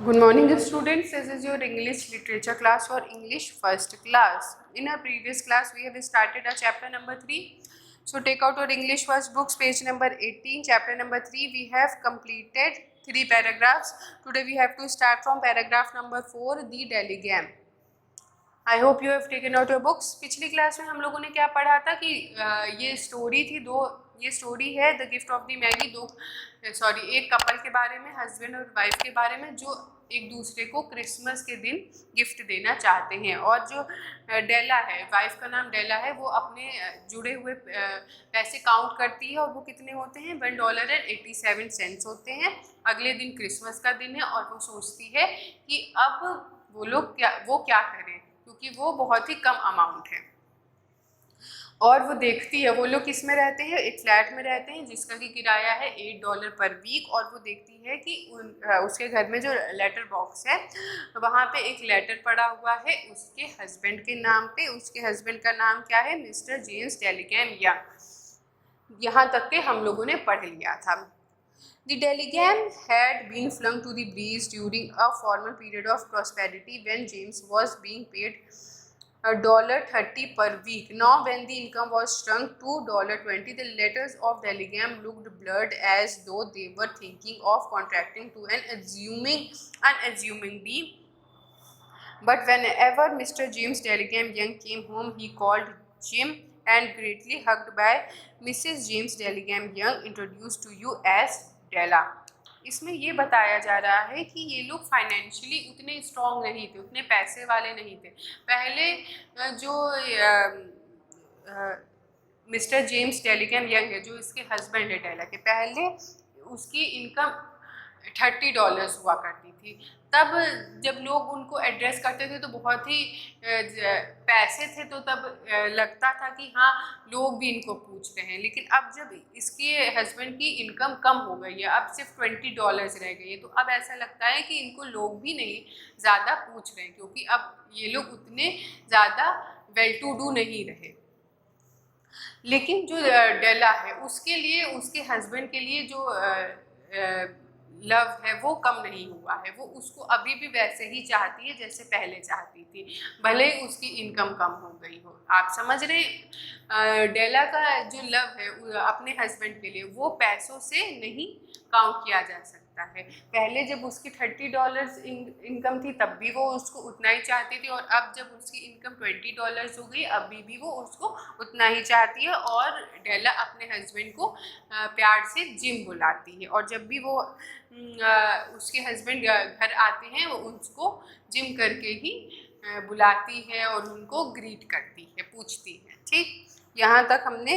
Good morning students, this is your English literature class for English first class. In our previous class we have started a chapter number 3. So take out your English first books, page number 18, chapter number 3. We have completed 3 paragraphs. Today we have to start from paragraph number 4, the Delligam. I hope you have taken out your books. पिछली class में हम लोगों ने क्या पढ़ा था कि ये स्टोरी थी ये स्टोरी है the gift of the Maggi. एक कपल के बारे में, हस्बैंड और वाइफ के बारे में, जो एक दूसरे को क्रिसमस के दिन गिफ्ट देना चाहते हैं. और जो डेला है, वाइफ का नाम डेला है, वो अपने जुड़े हुए पैसे काउंट करती है और वो कितने होते हैं, $1.87 होते हैं. अगले दिन क्रिसमस का दिन है और वो सोचती है कि अब वो क्या करें, क्योंकि वो बहुत ही कम अमाउंट है. और वो देखती है, वो लोग किस में रहते हैं, एक फ्लैट में रहते हैं जिसका कि किराया है $8 पर वीक. और वो देखती है कि उसके घर में जो लेटर बॉक्स है वहाँ पे एक लेटर पड़ा हुआ है उसके हस्बैंड के नाम पे. उसके हस्बैंड का नाम क्या है, मिस्टर जेम्स डेलिगैम यंग. यहाँ तक के हम लोगों ने पढ़ लिया था. The Delligam had been flung to the breeze during a former period of prosperity when James was being paid $30 per week. Now when the income was shrunk to $20, the letters of Delligam looked blurred as though they were thinking of contracting to an unassuming bee. But whenever Mr. James Delligam Young came home, he called Jim and greatly hugged by Mrs. James Delligam Young, introduced to you as डेला. इसमें ये बताया जा रहा है कि ये लोग financially उतने स्ट्रॉन्ग नहीं थे, उतने पैसे वाले नहीं थे. पहले जो मिस्टर जेम्स डेलिगैम यंग है, जो इसके हस्बैंड है डेला के, पहले उसकी इनकम $30 हुआ करती थी. तब जब लोग उनको एड्रेस करते थे तो बहुत ही पैसे थे, तो तब लगता था कि हाँ लोग भी इनको पूछ रहे हैं. लेकिन अब जब इसके हस्बैंड की इनकम कम हो गई है, अब सिर्फ $20 रह गई है, तो अब ऐसा लगता है कि इनको लोग भी नहीं ज़्यादा पूछ रहे हैं, क्योंकि अब ये लोग उतने ज़्यादा वेल टू डू नहीं रहे. लेकिन जो डेला है उसके लिए, उसके हस्बैंड के लिए जो लव है वो कम नहीं हुआ है. वो उसको अभी भी वैसे ही चाहती है जैसे पहले चाहती थी, भले ही उसकी इनकम कम हो गई हो. आप समझ रहे, डेला का जो लव है अपने हस्बैंड के लिए, वो पैसों से नहीं काउंट किया जा सकता है. पहले जब उसकी $30 इनकम थी तब भी वो उसको उतना ही चाहती थी, और अब जब उसकी इनकम $20 हो गई अभी भी वो उसको उतना ही चाहती है. और डेला अपने हस्बैंड को प्यार से जिम बुलाती है, और जब भी वो उसके हस्बैंड घर आते हैं वो उसको जिम करके ही बुलाती है और उनको ग्रीट करती है, पूछती है. ठीक, यहाँ तक हमने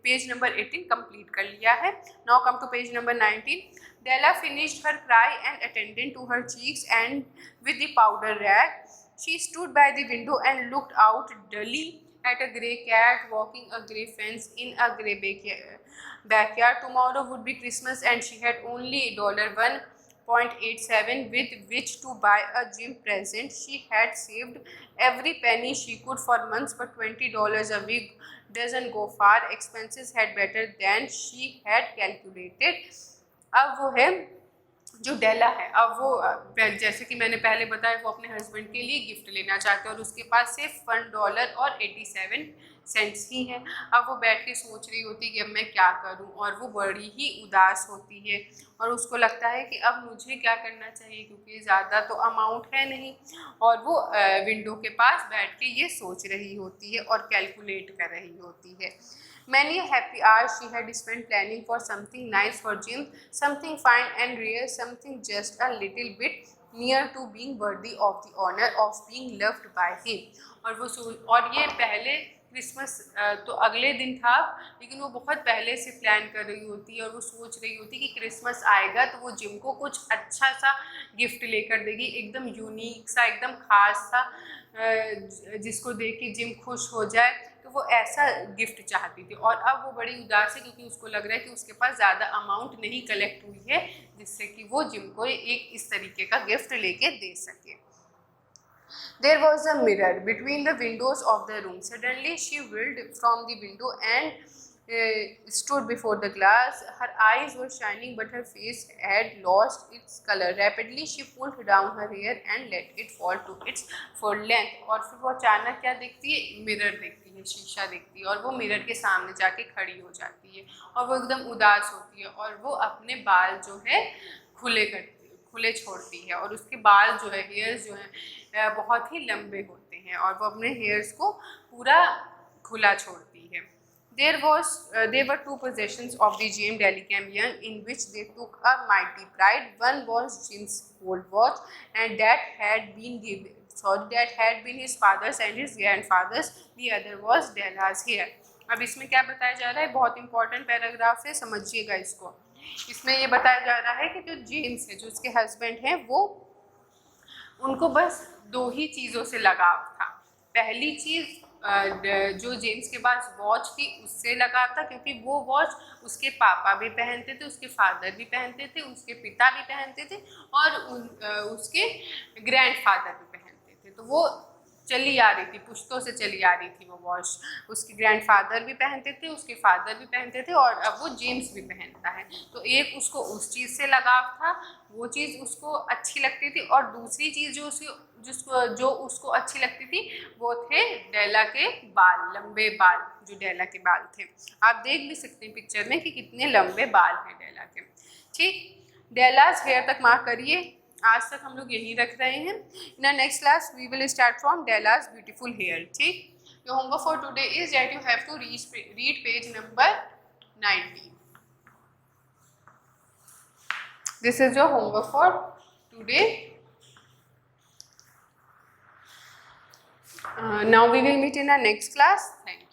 पेज नंबर 18 कंप्लीट कर लिया है. Now come to page number 19. Della finished her cry and attended to her cheeks, and with the powder rag she stood by the window and looked out dully at a grey cat walking a grey fence in a grey backyard. Tomorrow would be Christmas and she had only $1.87 with which to buy a gym present. She had saved every penny she could for months, but $20 a week doesn't go far. Expenses had better than she had calculated. अब वो है जो डेला है, अब वो जैसे कि मैंने पहले बताया, वो अपने हस्बैंड के लिए गिफ्ट लेना चाहते हैं और उसके पास सिर्फ $1.87 ही है. अब वो बैठ के सोच रही होती है कि अब मैं क्या करूं, और वो बड़ी ही उदास होती है और उसको लगता है कि अब मुझे क्या करना चाहिए, क्योंकि ज़्यादा तो अमाउंट है नहीं. और वो विंडो के पास बैठ के ये सोच रही होती है और कैलकुलेट कर रही होती है. Many happy hours she had spent planning for something nice for Jim, something fine and rare, something just a little bit near to being worthy of the honor of being loved by him. और ये पहले Christmas तो अगले दिन था, लेकिन वो बहुत पहले से प्लान कर रही होती है और वो सोच रही होती है कि क्रिसमस आएगा तो वो जिम को कुछ अच्छा सा गिफ्ट लेकर देगी, एकदम यूनिक सा, एकदम खास सा, जिसको देख के जिम खुश हो जाए. तो वो ऐसा गिफ्ट चाहती थी, और अब वो बड़ी उदास है क्योंकि उसको लग रहा है कि उसके पास ज़्यादा अमाउंट नहीं कलेक्ट हुई है जिससे कि वो जिम को एक इस तरीके का गिफ्ट लेके दे सके. There was a mirror between the windows of the room. Suddenly she whirled from the window and stood before the glass. Her eyes were shining, but her face had lost its color. Rapidly, she pulled down her hair and let it fall to its full length. और फिर वो अचानक क्या देखती है, mirror देखती है, शीशा देखती है, और वो मिरर के सामने जाके खड़ी हो जाती है और वो एकदम उदास होती है और वो अपने बाल जो है खुले छोड़ती है और उसके बाल जो है, हेयर्स जो है बहुत ही लंबे होते हैं और वो अपने हेयर्स को पूरा खुला छोड़ती है. There were two possessions of the GM Delcam Young in which they took a mighty pride. One was Jim's gold watch, and that had been his father's and his grandfather's. The other was Della's hair. अब इसमें क्या बताया जा रहा है, बहुत important paragraph है, समझिएगा इसको. इसमें ये बताया जा रहा है कि जो जेम्स है, जो उसके हस्बैंड हैं, वो उनको बस दो ही चीज़ों से लगाव था. पहली चीज़ जो जेम्स के पास वॉच थी उससे लगाव था, क्योंकि वो वॉच उसके पापा भी पहनते थे, उसके फादर भी पहनते थे, उसके पिता भी पहनते थे और उसके ग्रैंडफादर भी पहनते थे. तो वो चली आ रही थी, पुश्तों से चली आ रही थी वो वॉच. उसके ग्रैंडफादर भी पहनते थे, उसके फादर भी पहनते थे और अब वो जेम्स भी पहनता है. तो एक उसको उस चीज़ से लगाव था, वो चीज़ उसको अच्छी लगती थी, और दूसरी चीज़ जो उसको अच्छी लगती थी वो थे डेला के बाल, लंबे बाल, जो डेला के बाल थे. आप देख भी सकते हैं पिक्चर में कि कितने लंबे बाल हैं डेला के. ठीक, डेलाज हेयर तक मार्क करिए. आज तक हम लोग यही रख रहे हैं. In our next class we will start from Delilah's beautiful hair. ठीक, your homework for today is that you have to read page number 90. This is your homework for today. Now we will meet in our next class. Thank you.